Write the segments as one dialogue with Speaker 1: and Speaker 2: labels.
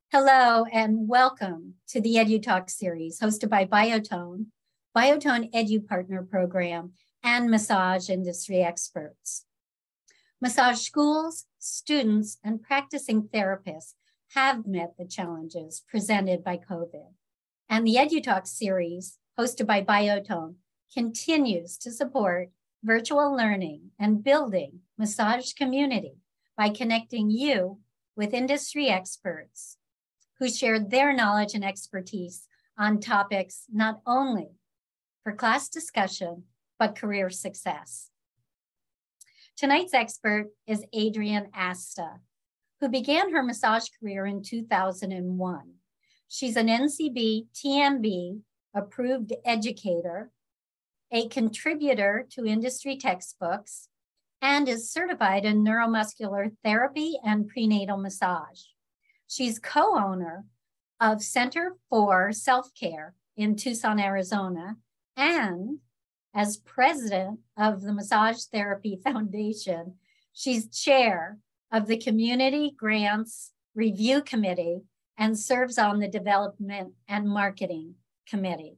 Speaker 1: Hello and welcome to the EduTalk series hosted by Biotone Edu Partner Program, and massage industry experts. Massage schools, students, and practicing therapists have met the challenges presented by COVID. And the EduTalk series hosted by Biotone continues to support virtual learning and building massage community by connecting you with industry experts who shared their knowledge and expertise on topics not only for class discussion, but career success. Tonight's expert is Adrienne Asta, who began her massage career in 2001. She's an NCBTMB-approved educator, a contributor to industry textbooks, and is certified in neuromuscular therapy and prenatal massage. She's co-owner of Center for Self-Care in Tucson, Arizona, and as president of the Massage Therapy Foundation, she's chair of the Community Grants Review Committee and serves on the Development and Marketing Committee.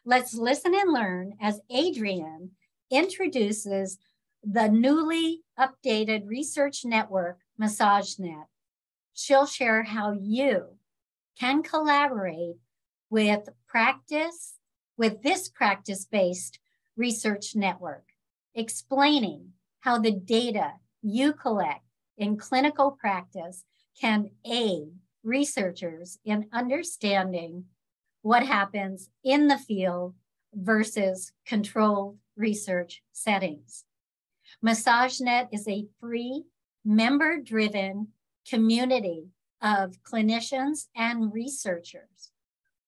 Speaker 1: Let's listen and learn as Adrienne introduces the newly updated research network, MassageNet. She'll share how you can collaborate with this practice-based research network, explaining how the data you collect in clinical practice can aid researchers in understanding what happens in the field versus controlled research settings. MassageNet is a free, member-driven community of clinicians and researchers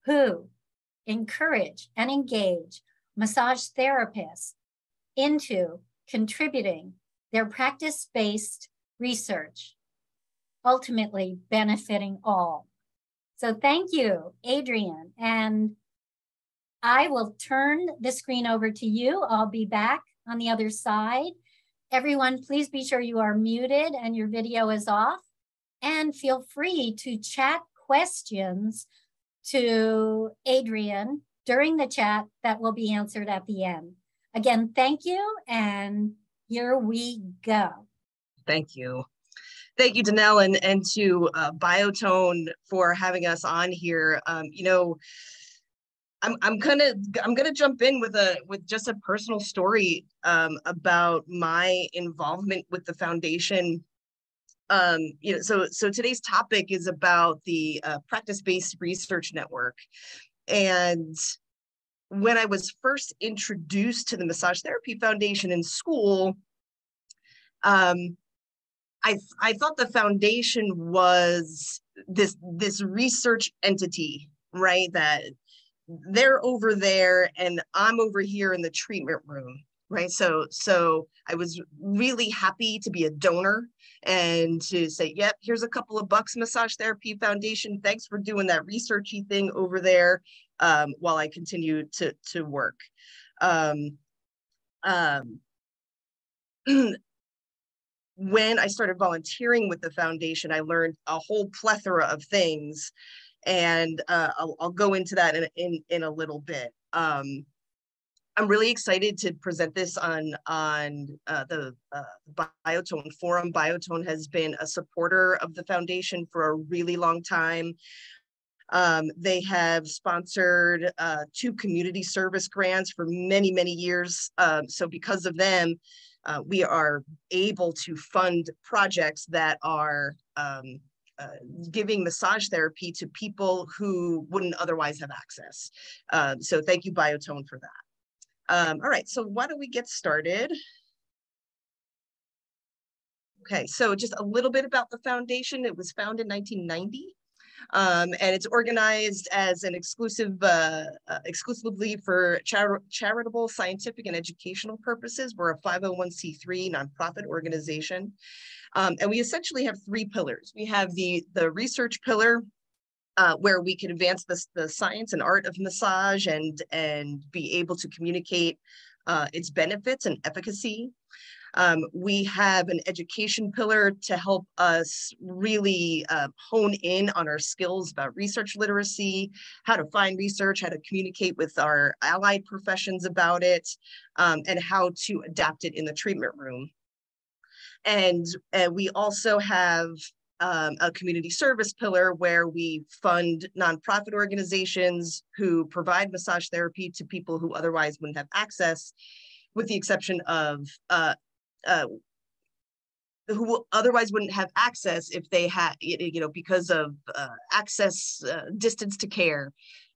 Speaker 1: who encourage and engage massage therapists into contributing their practice-based research, ultimately benefiting all. So thank you, Adrienne. And I will turn the screen over to you. I'll be back on the other side. Everyone, please be sure you are muted and your video is off. And feel free to chat questions to Adrienne during the chat that will be answered at the end. Again, thank you, and here we go.
Speaker 2: Thank you. Thank you, Danelle, and to Biotone for having us on here. I'm gonna jump in with just a personal story about my involvement with the foundation. So today's topic is about the practice-based research network. And when I was first introduced to the Massage Therapy Foundation in school, I thought the foundation was this research entity, right? That they're over there and I'm over here in the treatment room, right? So I was really happy to be a donor and to say, yep, here's a couple of bucks, Massage Therapy Foundation. Thanks for doing that researchy thing over there while I continue to work. When I started volunteering with the foundation, I learned a whole plethora of things, and I'll go into that in a little bit. I'm really excited to present this on the Biotone Forum. Biotone has been a supporter of the foundation for a really long time. They have sponsored 2 community service grants for many, many years. So because of them, we are able to fund projects that are giving massage therapy to people who wouldn't otherwise have access. So thank you, Biotone, for that. All right, so why don't we get started? Okay, so just a little bit about the foundation. It was founded in 1990, and it's organized as an exclusively for charitable, scientific, and educational purposes. We're a 501c3 nonprofit organization, and we essentially have 3 pillars. We have the research pillar, where we can advance the science and art of massage and be able to communicate its benefits and efficacy. We have an education pillar to help us really hone in on our skills about research literacy, how to find research, how to communicate with our allied professions about it, and how to adapt it in the treatment room. And we also have a community service pillar where we fund nonprofit organizations who provide massage therapy to people who otherwise wouldn't have access, with the exception of who otherwise wouldn't have access if they had, because of access, distance to care,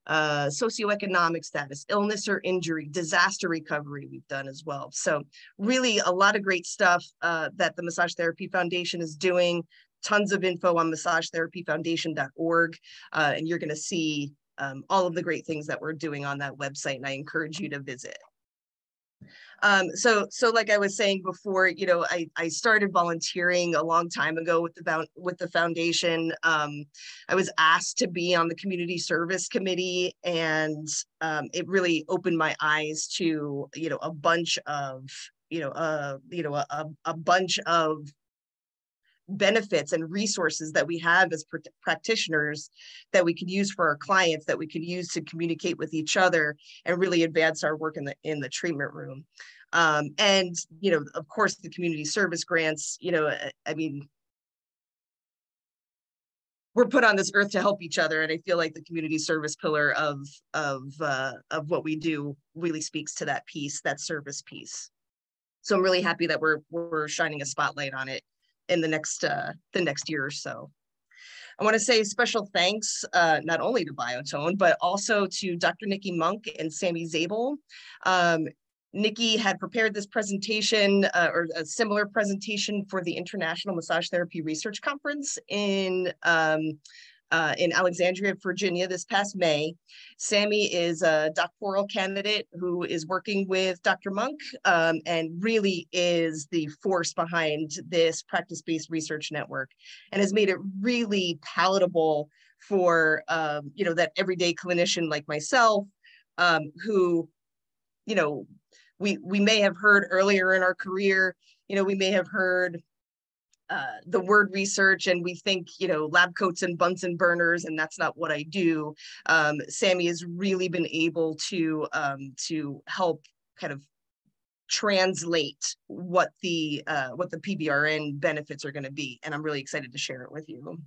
Speaker 2: socioeconomic status, illness or injury, disaster recovery we've done as well. So really a lot of great stuff that the Massage Therapy Foundation is doing. Tons of info on MassageTherapyFoundation.org, and you're going to see all of the great things that we're doing on that website, and I encourage you to visit. So like I was saying before, I started volunteering a long time ago with the foundation. I was asked to be on the community service committee, and it really opened my eyes to a bunch of a bunch of benefits and resources that we have as practitioners that we could use for our clients, that we could use to communicate with each other and really advance our work in the treatment room. And of course, the community service grants, I mean, we're put on this earth to help each other, and I feel like the community service pillar of what we do really speaks to that piece, that service piece. So I'm really happy that we're shining a spotlight on it in the next year or so. I want to say special thanks not only to Biotone, but also to Dr. Nikki Monk and Sammy Zabel. Nikki had prepared this presentation or a similar presentation for the International Massage Therapy Research Conference in Alexandria, Virginia this past May. Sammy is a doctoral candidate who is working with Dr. Monk and really is the force behind this practice-based research network, and has made it really palatable for that everyday clinician like myself who we may have heard earlier in our career, we may have heard the word research and we think, lab coats and Bunsen burners, and that's not what I do. Sammy has really been able to help kind of translate what the PBRN benefits are going to be, and I'm really excited to share it with you.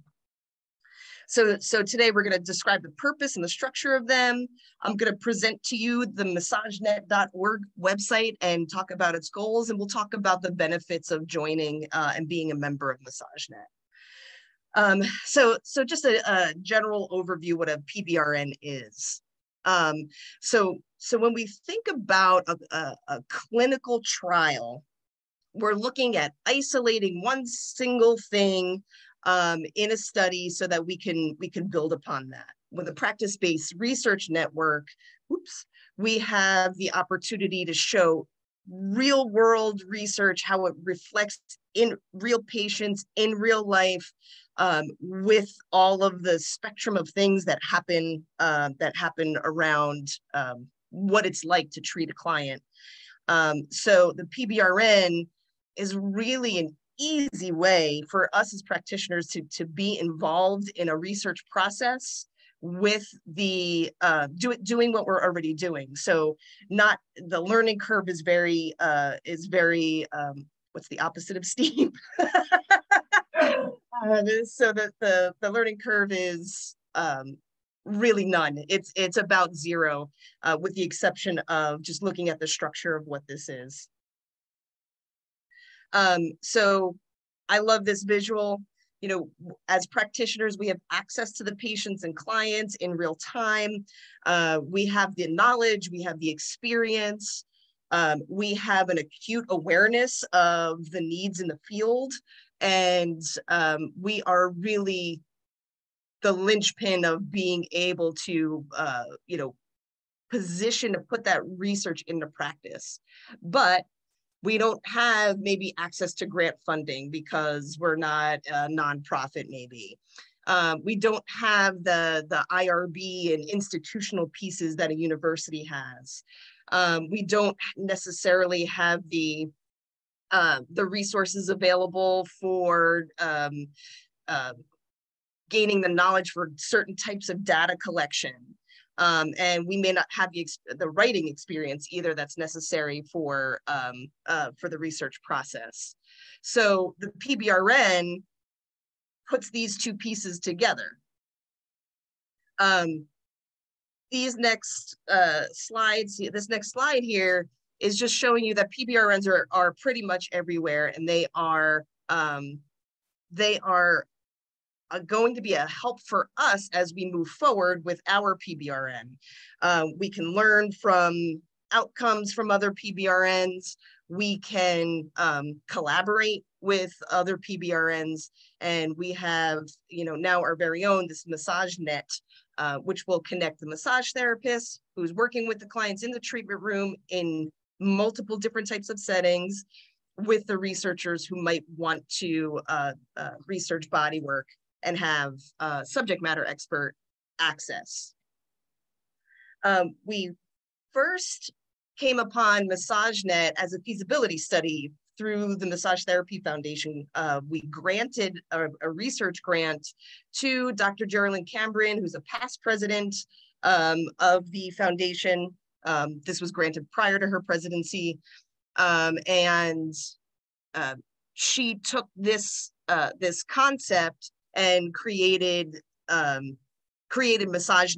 Speaker 2: So today we're going to describe the purpose and the structure of them. I'm going to present to you the MassageNet.org website and talk about its goals, and we'll talk about the benefits of joining and being a member of MassageNet. So just a general overview what a PBRN is. So when we think about a clinical trial, we're looking at isolating one single thing in a study so that we can build upon that. With a practice-based research network, we have the opportunity to show real-world research, how it reflects in real patients in real life, with all of the spectrum of things that happen around what it's like to treat a client. So the PBRN is really an easy way for us as practitioners to be involved in a research process with the doing what we're already doing. So not the learning curve is very what's the opposite of steep? So that the learning curve is really none. It's about zero, with the exception of just looking at the structure of what this is. So I love this visual. As practitioners, we have access to the patients and clients in real time. We have the knowledge, we have the experience, we have an acute awareness of the needs in the field, and we are really the linchpin of being able to, position to put that research into practice. But we don't have maybe access to grant funding because we're not a nonprofit maybe. We don't have the IRB and institutional pieces that a university has. We don't necessarily have the the resources available for gaining the knowledge for certain types of data collection. And we may not have the writing experience either that's necessary for the research process. So the PBRN puts these two pieces together. These next slides, this next slide here is just showing you that PBRNs are pretty much everywhere, and they are going to be a help for us as we move forward with our PBRN. We can learn from outcomes from other PBRNs. We can collaborate with other PBRNs, and we have, now our very own, this MassageNet, which will connect the massage therapist who's working with the clients in the treatment room in multiple different types of settings with the researchers who might want to research body work and have subject matter expert access. We first came upon MassageNet as a feasibility study through the Massage Therapy Foundation. We granted a research grant to Dr. Geraldine Cambrin, who's a past president of the foundation. This was granted prior to her presidency. And she took this concept and created massage,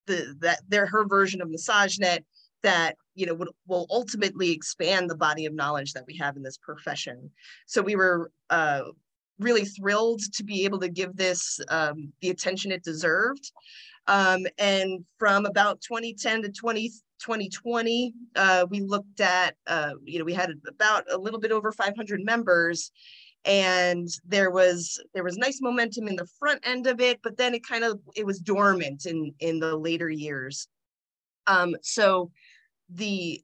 Speaker 2: her version of MassageNet that will ultimately expand the body of knowledge that we have in this profession. So we were really thrilled to be able to give this the attention it deserved. And from about 2010 to 2020, we looked at, we had about a little bit over 500 members, and there was nice momentum in the front end of it, but then it was dormant in the later years. So the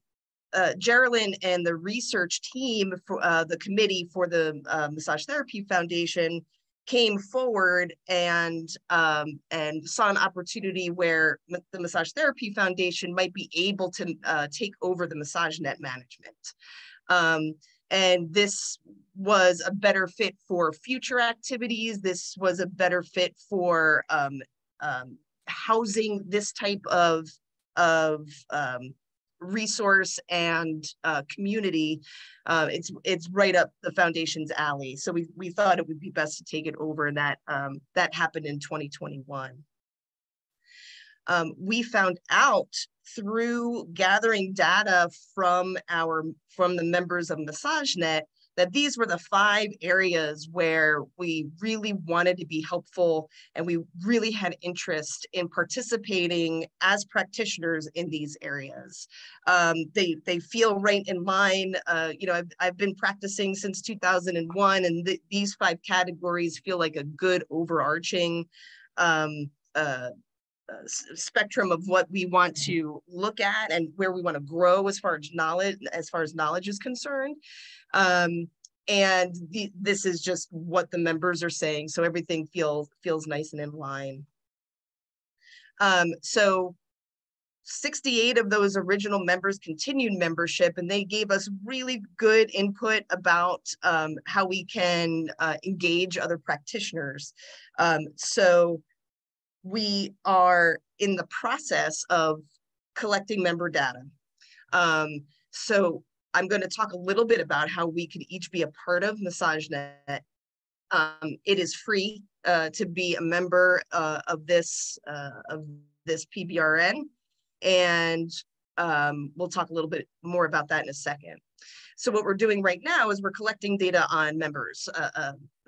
Speaker 2: Geraldine and the research team for the committee for the Massage Therapy Foundation came forward and saw an opportunity where the Massage Therapy Foundation might be able to take over the MassageNet management. And this was a better fit for future activities. This was a better fit for housing this type of resource and community. It's right up the foundation's alley. So we thought it would be best to take it over, and that happened in 2021. We found out through gathering data from the members of MassageNet that these were the 5 areas where we really wanted to be helpful, and we really had interest in participating as practitioners in these areas. They feel right in line. I've been practicing since 2001, and these 5 categories feel like a good overarching spectrum of what we want to look at and where we want to grow as far as knowledge is concerned. This is just what the members are saying, so everything feels nice and in line. So 68 of those original members continued membership, and they gave us really good input about how we can engage other practitioners. So we are in the process of collecting member data. So I'm going to talk a little bit about how we could each be a part of MassageNet. It is free to be a member of this PBRN, and we'll talk a little bit more about that in a second. So what we're doing right now is we're collecting data on members.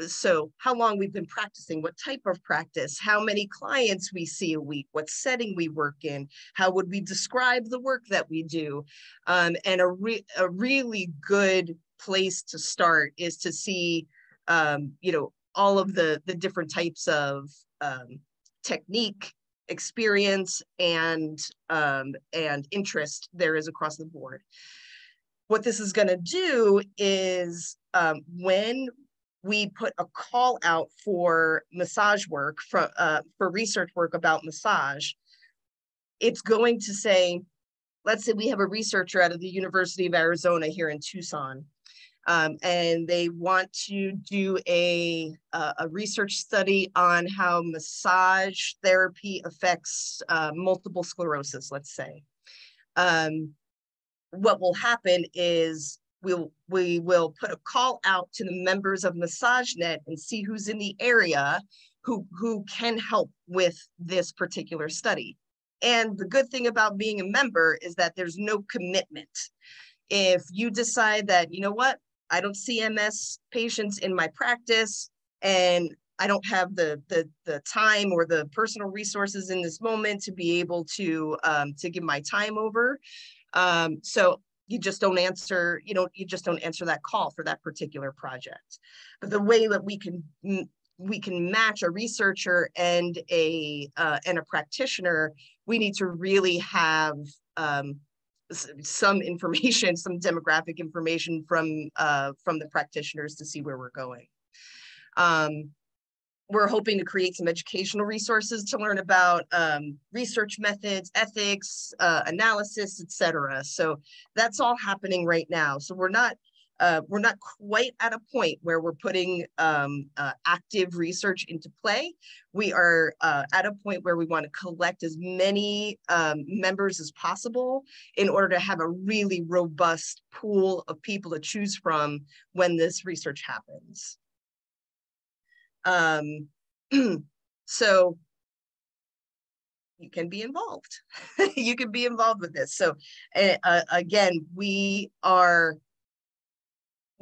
Speaker 2: So how long we've been practicing, what type of practice, how many clients we see a week, what setting we work in, how would we describe the work that we do. And a really good place to start is to see, all of the different types of technique, experience, and interest there is across the board. What this is going to do is when we put a call out for massage work, for research work about massage, it's going to say, let's say we have a researcher out of the University of Arizona here in Tucson. and they want to do a research study on how massage therapy affects multiple sclerosis, let's say. What will happen is we will put a call out to the members of MassageNet and see who's in the area who can help with this particular study. And the good thing about being a member is that there's no commitment. If you decide that, you know what, I don't see MS patients in my practice and I don't have the time or the personal resources in this moment to be able to give my time over. So you just don't answer, you just don't answer that call for that particular project. But the way that we can match a researcher and a practitioner, we need to really have some information, some demographic information from the practitioners to see where we're going. We're hoping to create some educational resources to learn about research methods, ethics, analysis, etc. So that's all happening right now. So we're not quite at a point where we're putting active research into play. We are at a point where we want to collect as many members as possible in order to have a really robust pool of people to choose from when this research happens. So you can be involved. You can be involved with this. So again, we are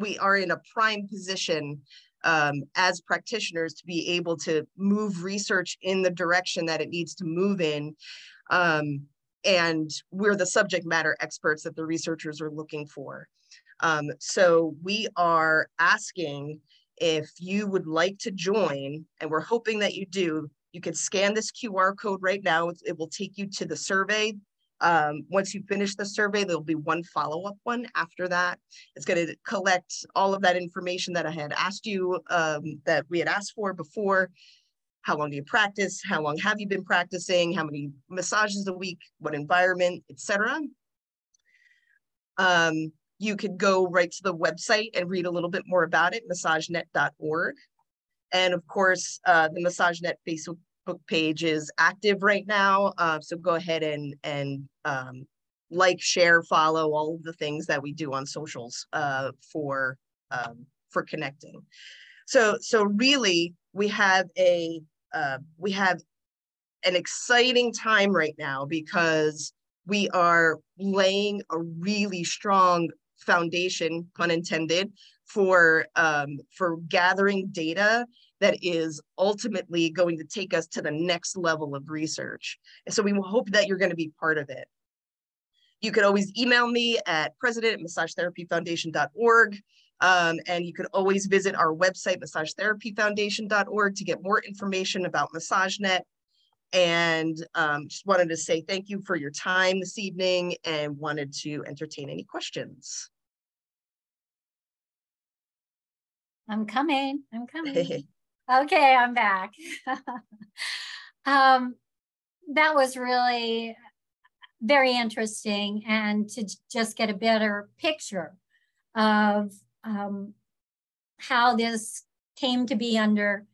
Speaker 2: in a prime position as practitioners to be able to move research in the direction that it needs to move in. And we're the subject matter experts that the researchers are looking for. So we are asking if you would like to join, and we're hoping that you do. You can scan this QR code right now. It will take you to the survey. Once you finish the survey, there'll be one follow-up one after that. It's going to collect all of that information that I had asked you, that we had asked for before. How long do you practice? How long have you been practicing? How many massages a week? What environment, etc. You could go right to the website and read a little bit more about it, MassageNet.org. And of course, the MassageNet Facebook page is active right now. So go ahead and like, share, follow all of the things that we do on socials for connecting. So really, we have an exciting time right now because we are laying a really strong foundation, pun intended, for gathering data that is ultimately going to take us to the next level of research. And so we hope that you're going to be part of it. You could always email me at president@massagetherapyfoundation.org. And you could always visit our website, massagetherapyfoundation.org, to get more information about MassageNet. And just wanted to say thank you for your time this evening and wanted to entertain any questions.
Speaker 1: I'm coming. Okay, I'm back. That was really very interesting, and to just get a better picture of how this came to be under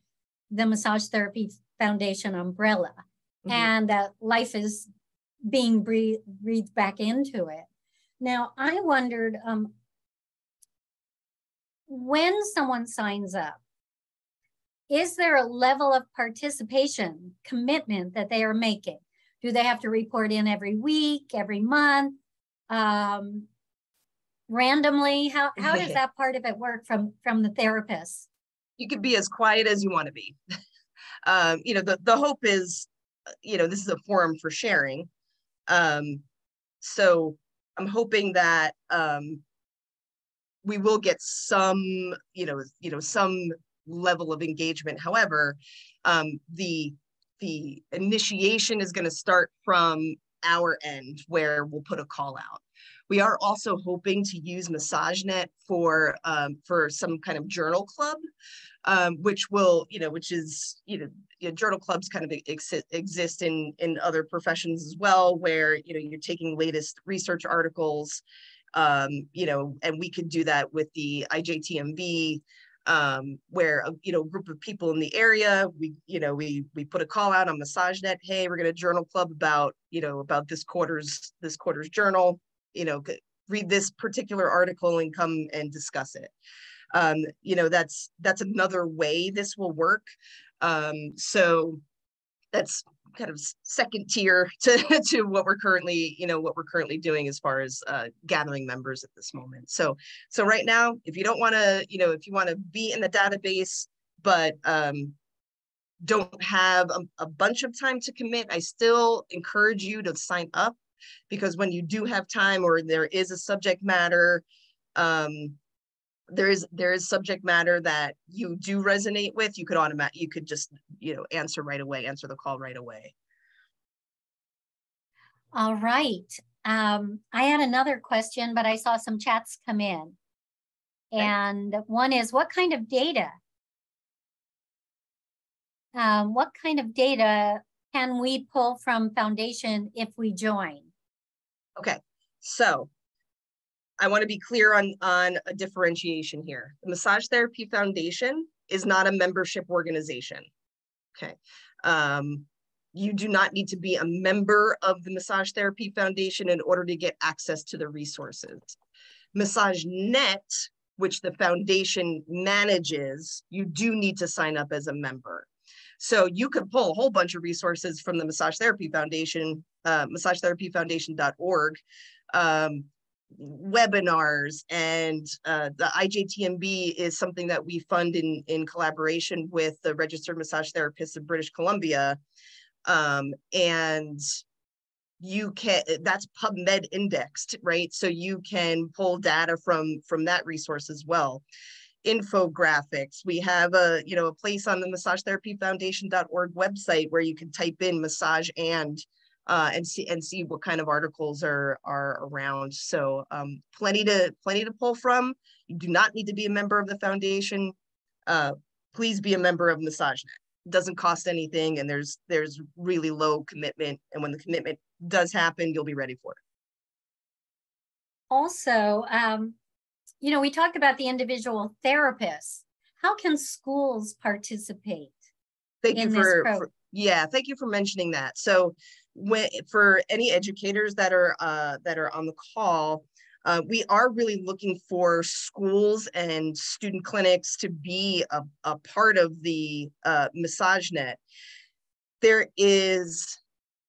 Speaker 1: the Massage Therapy Foundation umbrella, and that life is being breathed back into it. Now, I wondered, when someone signs up, is there a level of participation, commitment that they are making? Do they have to report in every week, every month, randomly? How does that part of it work from the therapist?
Speaker 2: You can be as quiet as you want to be. The hope is, this is a forum for sharing. So I'm hoping that we will get some, some level of engagement. However, the initiation is going to start from our end, where we'll put a call out. We are also hoping to use MassageNet for some kind of journal club, which is journal clubs kind of exist in other professions as well, where you're taking latest research articles you know, and we could do that with the Ijtmb, where, you know, a group of people in the area, we put a call out on MassageNet. Hey, we're going to journal club about, you know, about this quarter's journal, you know, read this particular article and come and discuss it. You know, that's another way this will work. So that's kind of second tier to what we're currently, you know, doing as far as gathering members at this moment. So right now, if you don't want to, you know, if you want to be in the database, but don't have a bunch of time to commit, I still encourage you to sign up, because when you do have time, or there is a subject matter, there is subject matter that you do resonate with, you could just, you know, answer the call right away.
Speaker 1: All right. I had another question, but I saw some chats come in. Okay. And one is, what kind of data can we pull from Foundation if we join? Okay, so I want to be clear on a differentiation here. The Massage Therapy Foundation is not a membership organization. Okay. You do not need to be a member of the Massage Therapy Foundation in order to get access to the resources. MassageNet, which the foundation manages, you do need to sign up as a member. So you could pull a whole bunch of resources from the Massage Therapy Foundation, MassageTherapyFoundation.org, webinars, and the Ijtmb is something that we fund in collaboration with the Registered Massage Therapists of British Columbia. And you can, that's PubMed indexed, right? So you can pull data from that resource as well. Infographics, we have a place on the MassageTherapyFoundation.org website where you can type in massage and see what kind of articles are around. So plenty to pull from. You do not need to be a member of the foundation. Please be a member of MassageNet. It doesn't cost anything, and there's really low commitment. And when the commitment does happen, you'll be ready for it. Also, we talked about the individual therapists. How can schools participate?
Speaker 2: Thank you for mentioning that. So for any educators that are on the call, we are really looking for schools and student clinics to be a part of the MassageNet. There is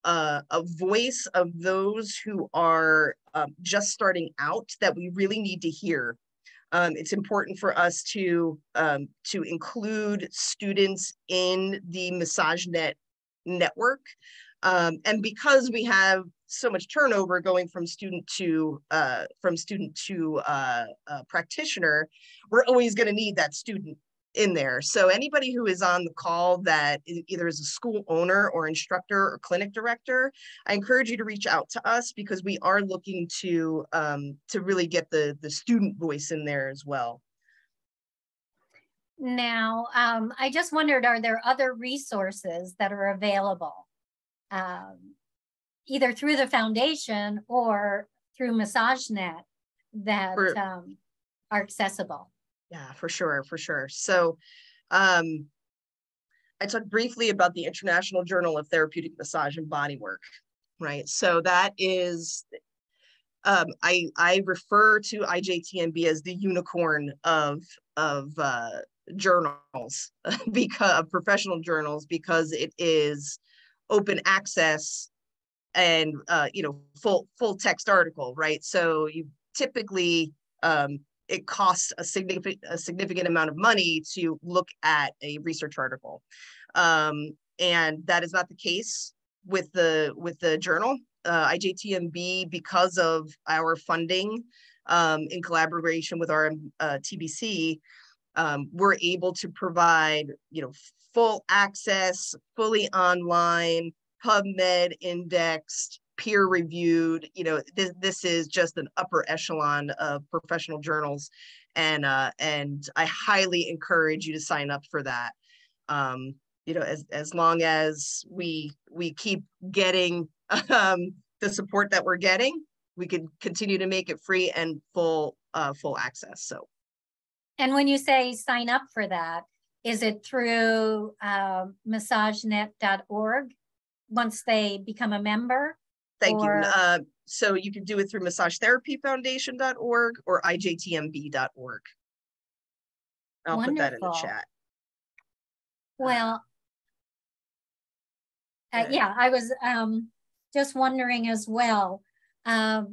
Speaker 2: a voice of those who are just starting out that we really need to hear. It's important for us to include students in the MassageNet network. And because we have so much turnover going from student to practitioner, we're always going to need that student in there. So anybody who is on the call that either is a school owner or instructor or clinic director, I encourage you to reach out to us, because we are looking to really get the student voice in there as well.
Speaker 1: Now, I just wondered, are there other resources that are available, either through the foundation or through MassageNet that are accessible?
Speaker 2: Yeah, for sure. So I talked briefly about the International Journal of Therapeutic Massage and Bodywork, right? So that is, I refer to Ijtmb as the unicorn of journals, because professional journals, because it is open access and full text article, right? So you typically it costs a significant amount of money to look at a research article, and that is not the case with the journal. Ijtmb, because of our funding in collaboration with our TBC, we're able to provide full access, fully online, PubMed indexed, peer reviewed. This is just an upper echelon of professional journals, and I highly encourage you to sign up for that. As long as we keep getting the support that we're getting, continue to make it free and full access. So.
Speaker 1: And when you say sign up for that, is it through MassageNet.org once they become a member?
Speaker 2: Thank you. So you can do it through MassageTherapyFoundation.org or Ijtmb.org. I'll
Speaker 1: Wonderful.
Speaker 2: put that in the chat.
Speaker 1: Well, yeah, I was just wondering as well, how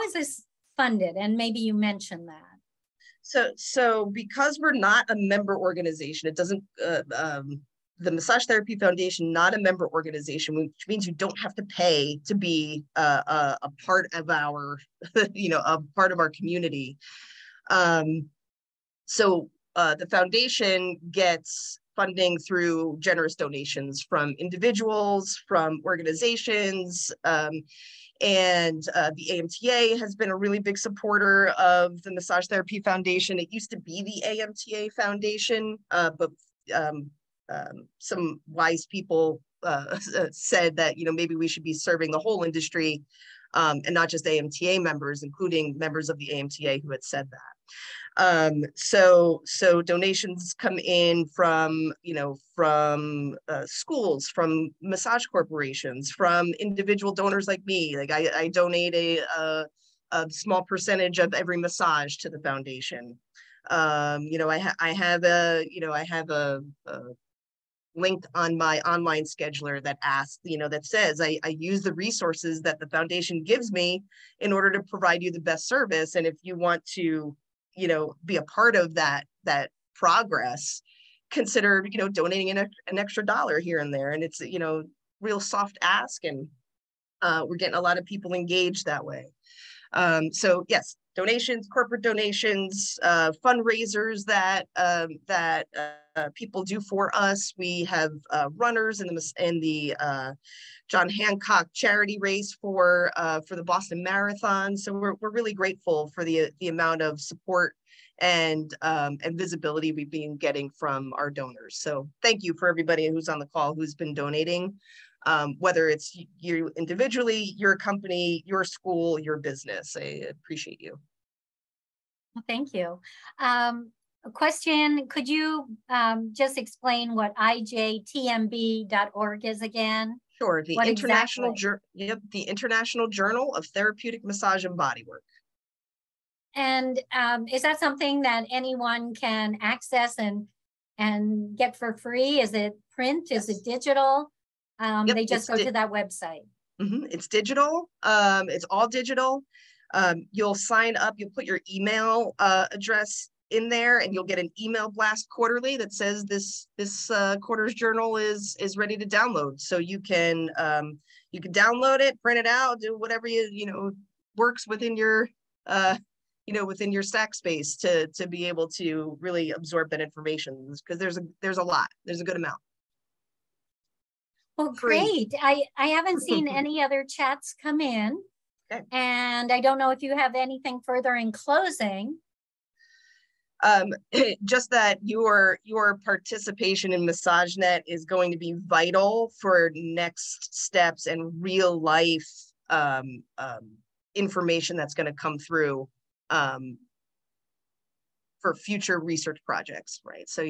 Speaker 1: is this funded? And maybe you mentioned that.
Speaker 2: So because we're not a member organization, it doesn't, the Massage Therapy Foundation, not a member organization, which means you don't have to pay to be a part of our, a part of our community. So the foundation gets funding through generous donations from individuals, from organizations, and the AMTA has been a really big supporter of the Massage Therapy Foundation. It used to be the AMTA Foundation, but some wise people said that, maybe we should be serving the whole industry and not just AMTA members, including members of the AMTA who had said that. So donations come in from, from schools, from massage corporations, from individual donors like me. Like I donate a small percentage of every massage to the foundation. I have a link on my online scheduler that asks, that says I use the resources that the foundation gives me in order to provide you the best service. And if you want to, be a part of that progress, consider, donating an extra $1 here and there. And it's, real soft ask, and we're getting a lot of people engaged that way. So yes, donations, corporate donations, fundraisers that people do for us. We have runners in the John Hancock charity race for the Boston Marathon. So we're really grateful for the amount of support and visibility we've been getting from our donors. So thank you for everybody who's on the call who's been donating, whether it's you individually, your company, your school, your business. I appreciate you.
Speaker 1: Well, thank you. A question, could you just explain what Ijtmb.org is again?
Speaker 2: Sure, the International Journal of Therapeutic Massage and Bodywork.
Speaker 1: And is that something that anyone can access and get for free? Is it print? Yes. Is it digital? They just go to that website.
Speaker 2: Mm-hmm. It's digital. It's all digital. You'll sign up, you'll put your email address in there, and you'll get an email blast quarterly that says this quarter's journal is ready to download. So you can download it, print it out, do whatever works within your within your stack space to be able to really absorb that information, because there's a lot, there's a good amount.
Speaker 1: Well, great. I haven't seen any other chats come in. Okay. And I don't know if you have anything further in closing.
Speaker 2: Just that your participation in MassageNet is going to be vital for next steps and real life information that's going to come through for future research projects, right? So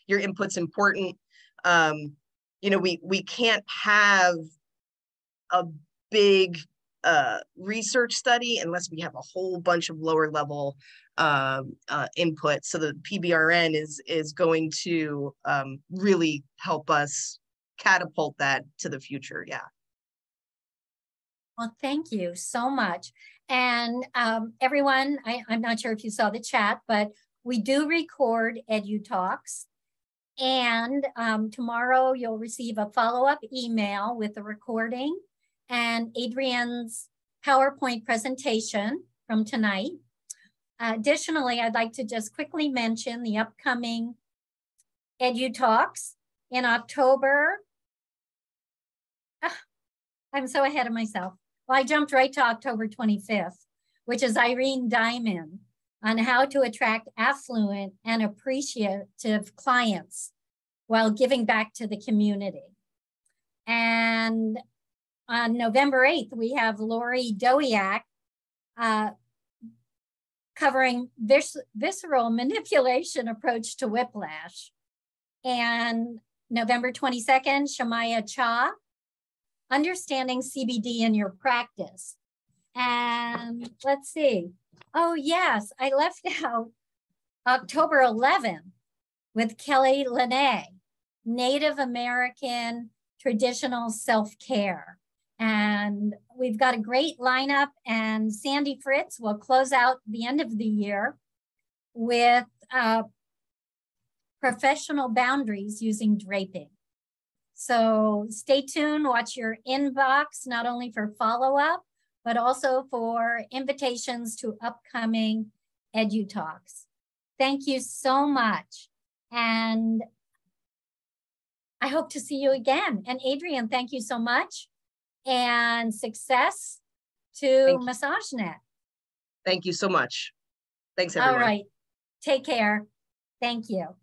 Speaker 2: your input's important. We can't have a big research study unless we have a whole bunch of lower level input. So the PBRN is going to really help us catapult that to the future. Yeah.
Speaker 1: Well, thank you so much. And everyone, I'm not sure if you saw the chat, but we do record EduTalks. And tomorrow you'll receive a follow-up email with the recording and Adrienne's PowerPoint presentation from tonight. Additionally, I'd like to just quickly mention the upcoming EduTalks in October. I'm so ahead of myself. Well, I jumped right to October 25th, which is Irene Diamond on how to attract affluent and appreciative clients while giving back to the community. And on November 8th, we have Lori Dowiak covering visceral manipulation approach to whiplash. And November 22nd, Shamaya Cha, understanding CBD in your practice. And let's see. Oh, yes, I left out October 11th with Kelly Lene, Native American traditional self-care. And we've got a great lineup, and Sandy Fritz will close out the end of the year with professional boundaries using draping. So stay tuned, watch your inbox, not only for follow-up, but also for invitations to upcoming Edu Talks. Thank you so much. And I hope to see you again. And Adrienne, thank you so much. And success to MassageNet.
Speaker 2: Thank you so much. Thanks, everyone.
Speaker 1: All right. Take care. Thank you.